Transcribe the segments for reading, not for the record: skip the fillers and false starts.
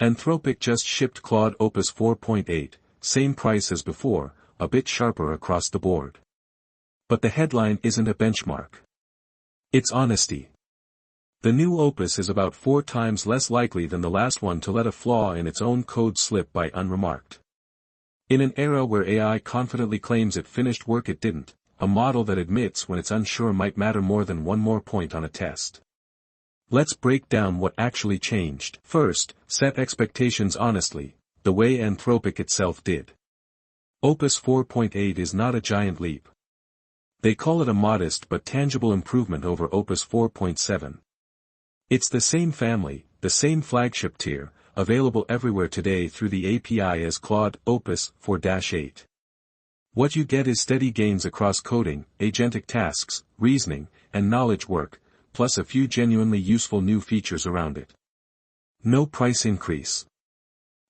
Anthropic just shipped Claude Opus 4.8, same price as before, a bit sharper across the board. But the headline isn't a benchmark. It's honesty. The new Opus is about 4 times less likely than the last one to let a flaw in its own code slip by unremarked. In an era where AI confidently claims it finished work it didn't, a model that admits when it's unsure might matter more than one more point on a test. Let's break down what actually changed. First, set expectations honestly, the way Anthropic itself did. Opus 4.8 is not a giant leap. They call it a modest but tangible improvement over Opus 4.7. It's the same family, the same flagship tier, available everywhere today through the API as Claude Opus 4.8. What you get is steady gains across coding, agentic tasks, reasoning, and knowledge work, plus a few genuinely useful new features around it. No price increase.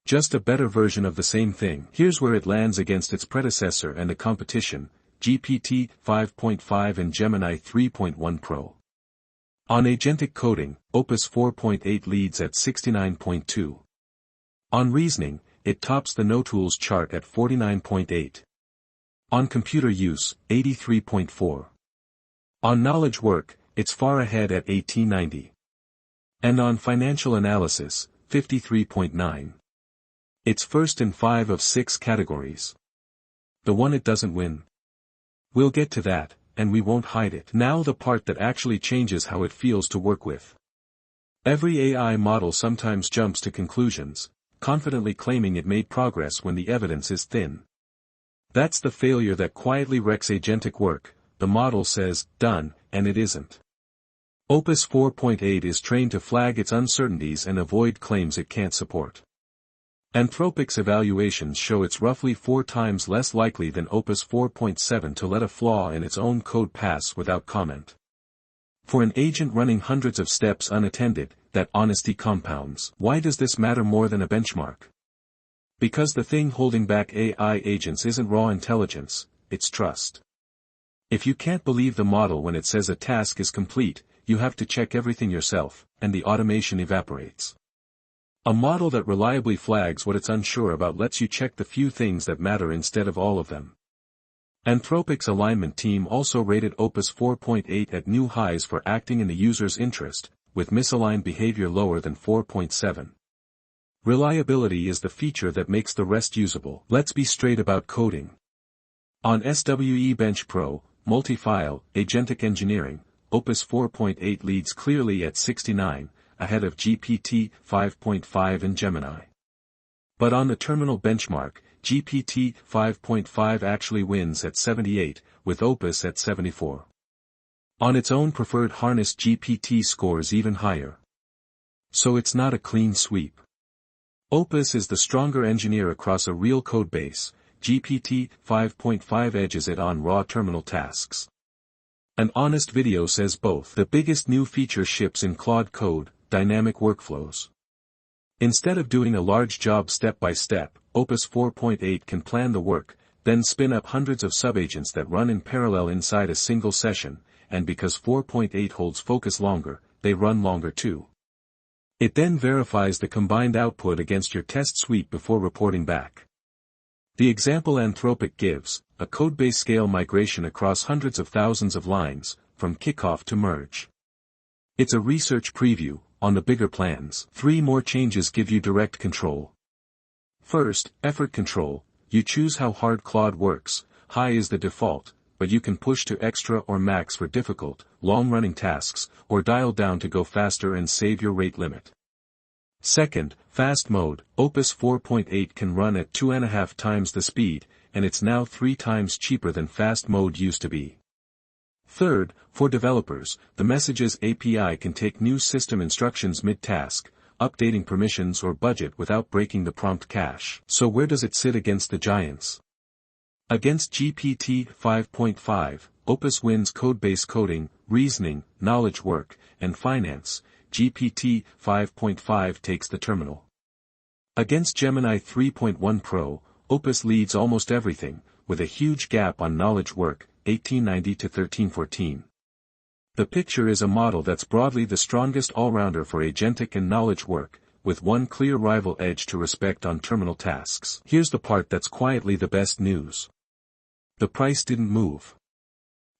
Just a better version of the same thing. Here's where it lands against its predecessor and the competition, GPT-5.5 and Gemini 3.1 Pro. On agentic coding, Opus 4.8 leads at 69.2. On reasoning, it tops the NoTools chart at 49.8. On computer use, 83.4. On knowledge work, it's far ahead at 1890. And on financial analysis, 53.9. It's first in 5 of 6 categories. The one it doesn't win. We'll get to that, and we won't hide it. Now the part that actually changes how it feels to work with. Every AI model sometimes jumps to conclusions, confidently claiming it made progress when the evidence is thin. That's the failure that quietly wrecks agentic work. The model says, done, and it isn't. Opus 4.8 is trained to flag its uncertainties and avoid claims it can't support. Anthropic's evaluations show it's roughly 4 times less likely than Opus 4.7 to let a flaw in its own code pass without comment. For an agent running hundreds of steps unattended, that honesty compounds. Why does this matter more than a benchmark? Because the thing holding back AI agents isn't raw intelligence, it's trust. If you can't believe the model when it says a task is complete, you have to check everything yourself, and the automation evaporates. A model that reliably flags what it's unsure about lets you check the few things that matter instead of all of them. Anthropic's alignment team also rated Opus 4.8 at new highs for acting in the user's interest, with misaligned behavior lower than 4.7. Reliability is the feature that makes the rest usable. Let's be straight about coding. On SWE Bench Pro, multi-file, agentic engineering, Opus 4.8 leads clearly at 69, ahead of GPT-5.5 and Gemini. But on the terminal benchmark, GPT-5.5 actually wins at 78, with Opus at 74. On its own preferred harness GPT scores even higher. So it's not a clean sweep. Opus is the stronger engineer across a real code base, GPT-5.5 edges it on raw terminal tasks. An honest video says both. The biggest new feature ships in Claude Code, dynamic workflows. Instead of doing a large job step by step, Opus 4.8 can plan the work, then spin up hundreds of subagents that run in parallel inside a single session, and because 4.8 holds focus longer, they run longer too. It then verifies the combined output against your test suite before reporting back. The example Anthropic gives, a codebase scale migration across hundreds of thousands of lines, from kickoff to merge. It's a research preview. On the bigger plans, 3 more changes give you direct control. First, effort control. You choose how hard Claude works. High is the default, but you can push to extra or max for difficult, long-running tasks, or dial down to go faster and save your rate limit. Second, fast mode. Opus 4.8 can run at 2.5 times the speed, and it's now 3 times cheaper than fast mode used to be. Third, for developers, the Messages API can take new system instructions mid-task, updating permissions or budget without breaking the prompt cache. So where does it sit against the giants? Against GPT 5.5, Opus wins codebase coding, reasoning, knowledge work, and finance. GPT 5.5 takes the terminal. Against Gemini 3.1 Pro, Opus leads almost everything, with a huge gap on knowledge work, 1890 to 1314. The picture is a model that's broadly the strongest all-rounder for agentic and knowledge work, with one clear rival edge to respect on terminal tasks. Here's the part that's quietly the best news. The price didn't move.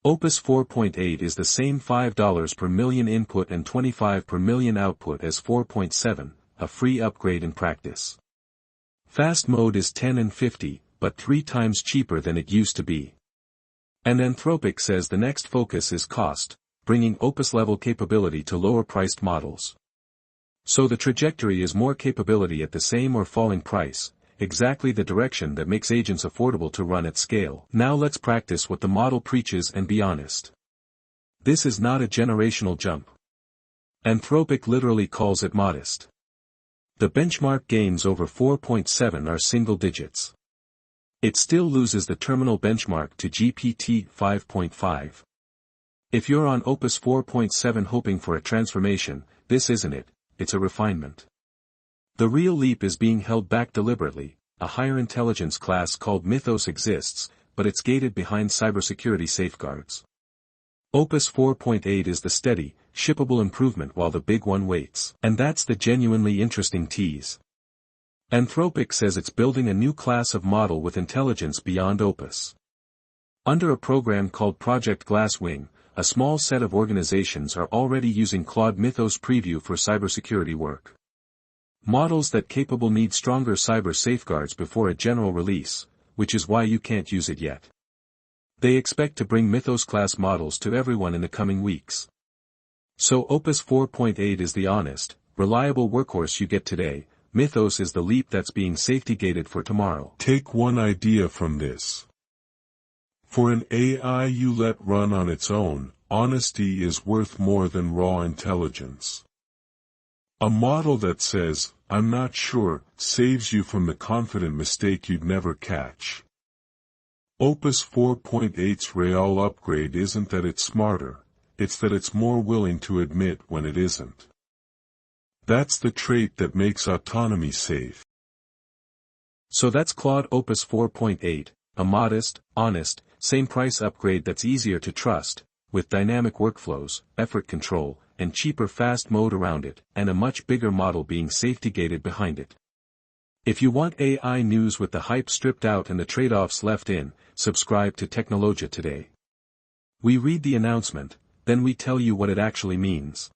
Opus 4.8 is the same $5 per million input and $25 per million output as 4.7, a free upgrade in practice. Fast mode is 10 and 50, but 3 times cheaper than it used to be. And Anthropic says the next focus is cost, bringing Opus-level capability to lower-priced models. So the trajectory is more capability at the same or falling price, exactly the direction that makes agents affordable to run at scale. Now let's practice what the model preaches and be honest. This is not a generational jump. Anthropic literally calls it modest. The benchmark gains over 4.7 are single digits. It still loses the terminal benchmark to GPT-5.5. If you're on Opus 4.7 hoping for a transformation, this isn't it, it's a refinement. The real leap is being held back deliberately. A higher intelligence class called Mythos exists, but it's gated behind cybersecurity safeguards. Opus 4.8 is the steady, shippable improvement while the big one waits. And that's the genuinely interesting tease. Anthropic says it's building a new class of model with intelligence beyond Opus. Under a program called Project Glasswing, a small set of organizations are already using Claude Mythos Preview for cybersecurity work. Models that capable need stronger cyber safeguards before a general release, which is why you can't use it yet. They expect to bring Mythos-class models to everyone in the coming weeks. So Opus 4.8 is the honest, reliable workhorse you get today. Mythos is the leap that's being safety-gated for tomorrow. Take one idea from this. For an AI you let run on its own, honesty is worth more than raw intelligence. A model that says, "I'm not sure," saves you from the confident mistake you'd never catch. Opus 4.8's real upgrade isn't that it's smarter, it's that it's more willing to admit when it isn't. That's the trait that makes autonomy safe. So that's Claude Opus 4.8, a modest, honest, same-price upgrade that's easier to trust, with dynamic workflows, effort control, and cheaper fast mode around it, and a much bigger model being safety-gated behind it. If you want AI news with the hype stripped out and the trade-offs left in, subscribe to Technologia today. We read the announcement, then we tell you what it actually means.